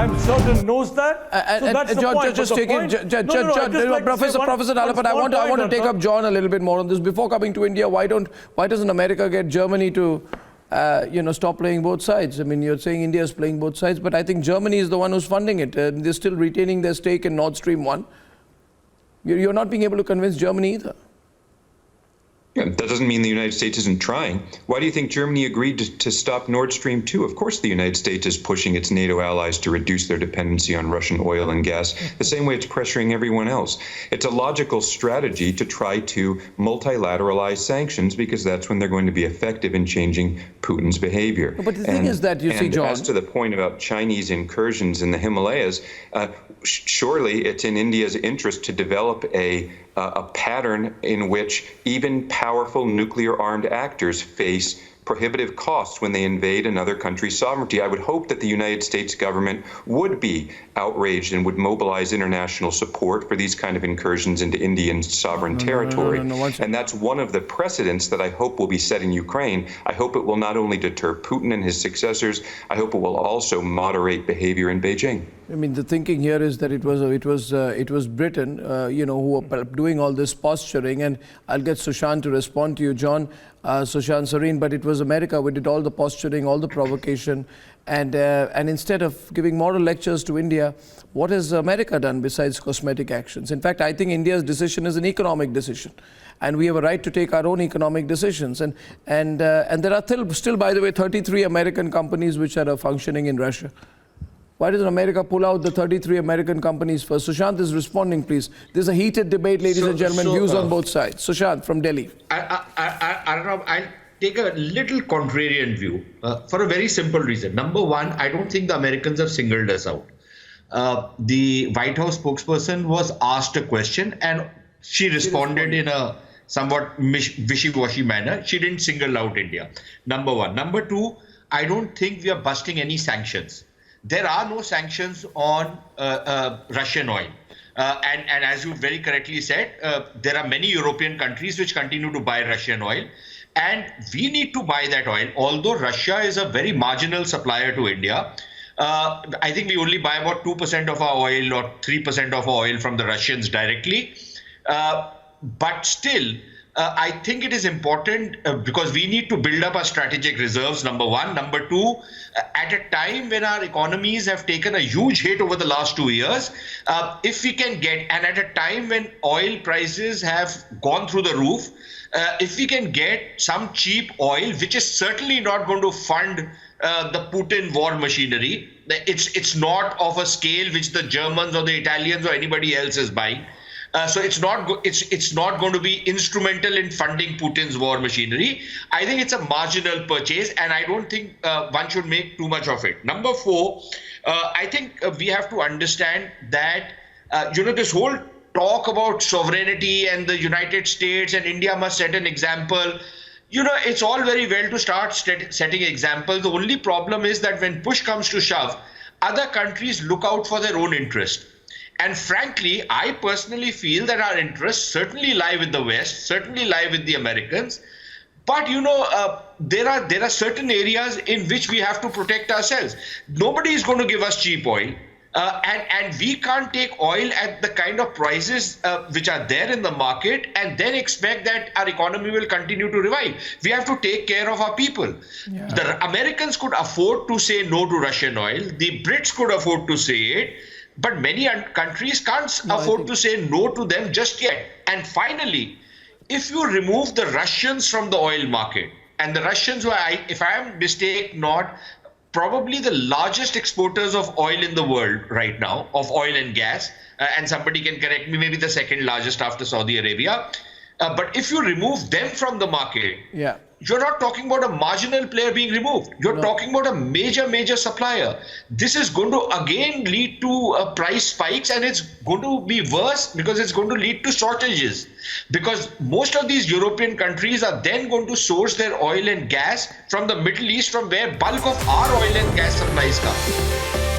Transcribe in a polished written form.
I'm certain, knows that. So that's the John, point. just taking, Professor Nalapat, I want to take up John a little bit more on this. Before coming to India, why doesn't America get Germany to stop playing both sides? I mean, you're saying India is playing both sides, but I think Germany is the one who's funding it. They're still retaining their stake in Nord Stream 1. You're not being able to convince Germany either. Yeah, that doesn't mean the United States isn't trying. Why do you think Germany agreed to stop Nord Stream 2? Of course the United States is pushing its NATO allies to reduce their dependency on Russian oil and gas, the same way it's pressuring everyone else. It's a logical strategy to try to multilateralize sanctions because that's when they're going to be effective in changing Putin's behavior. But the thing is that, you see, John... as to the point about Chinese incursions in the Himalayas, surely it's in India's interest to develop a pattern in which even powerful nuclear-armed actors face prohibitive costs when they invade another country's sovereignty. I would hope that the United States government would be outraged and would mobilize international support for these kind of incursions into Indian sovereign territory. And that's one of the precedents that I hope will be set in Ukraine. I hope it will not only deter Putin and his successors, I hope it will also moderate behavior in Beijing. I mean, the thinking here is that it was Britain, who were doing all this posturing, and I'll get Sushant to respond to you, John, Sushant Sareen, but it was America who did all the posturing, all the provocation, and instead of giving moral lectures to India, what has America done besides cosmetic actions? In fact, I think India's decision is an economic decision, and we have a right to take our own economic decisions. And there are still, by the way, 33 American companies which are functioning in Russia. Why doesn't America pull out the 33 American companies first? Sushant is responding, please. There's a heated debate, ladies and gentlemen, views on both sides. Sushant from Delhi. I'll take a little contrarian view for a very simple reason. Number one, I don't think the Americans have singled us out. The White House spokesperson was asked a question and she responded in a somewhat wishy-washy manner. She didn't single out India. Number one. Number two, I don't think we are busting any sanctions. There are no sanctions on Russian oil. And as you very correctly said, there are many European countries which continue to buy Russian oil. And we need to buy that oil. Although Russia is a very marginal supplier to India, I think we only buy about 2% of our oil or 3% of our oil from the Russians directly. But still, I think it is important because we need to build up our strategic reserves, number one. Number two, at a time when our economies have taken a huge hit over the last 2 years, if we can get, and at a time when oil prices have gone through the roof, if we can get some cheap oil, which is certainly not going to fund the Putin war machinery, it's not of a scale which the Germans or the Italians or anybody else is buying. So it's not going to be instrumental in funding Putin's war machinery. I think it's a marginal purchase, and I don't think one should make too much of it. Number four, I think we have to understand that this whole talk about sovereignty and the United States and India must set an example. It's all very well to start setting examples. The only problem is that when push comes to shove, other countries look out for their own interest. And frankly, I personally feel that our interests certainly lie with the West, certainly lie with the Americans. But, there are certain areas in which we have to protect ourselves. Nobody is going to give us cheap oil. And we can't take oil at the kind of prices which are there in the market and then expect that our economy will continue to revive. We have to take care of our people. Yeah. The Americans could afford to say no to Russian oil. The Brits could afford to say it. But many countries can't afford to say no to them just yet. And finally, if you remove the Russians from the oil market, and the Russians were, if I am mistaken not, probably the largest exporters of oil in the world right now, of oil and gas, and somebody can correct me, maybe the second largest after Saudi Arabia. But if you remove them from the market, you're not talking about a marginal player being removed. You're talking about a major supplier. This is going to again lead to price spikes, and it's going to be worse because it's going to lead to shortages. Because most of these European countries are then going to source their oil and gas from the Middle East, from where bulk of our oil and gas supplies come.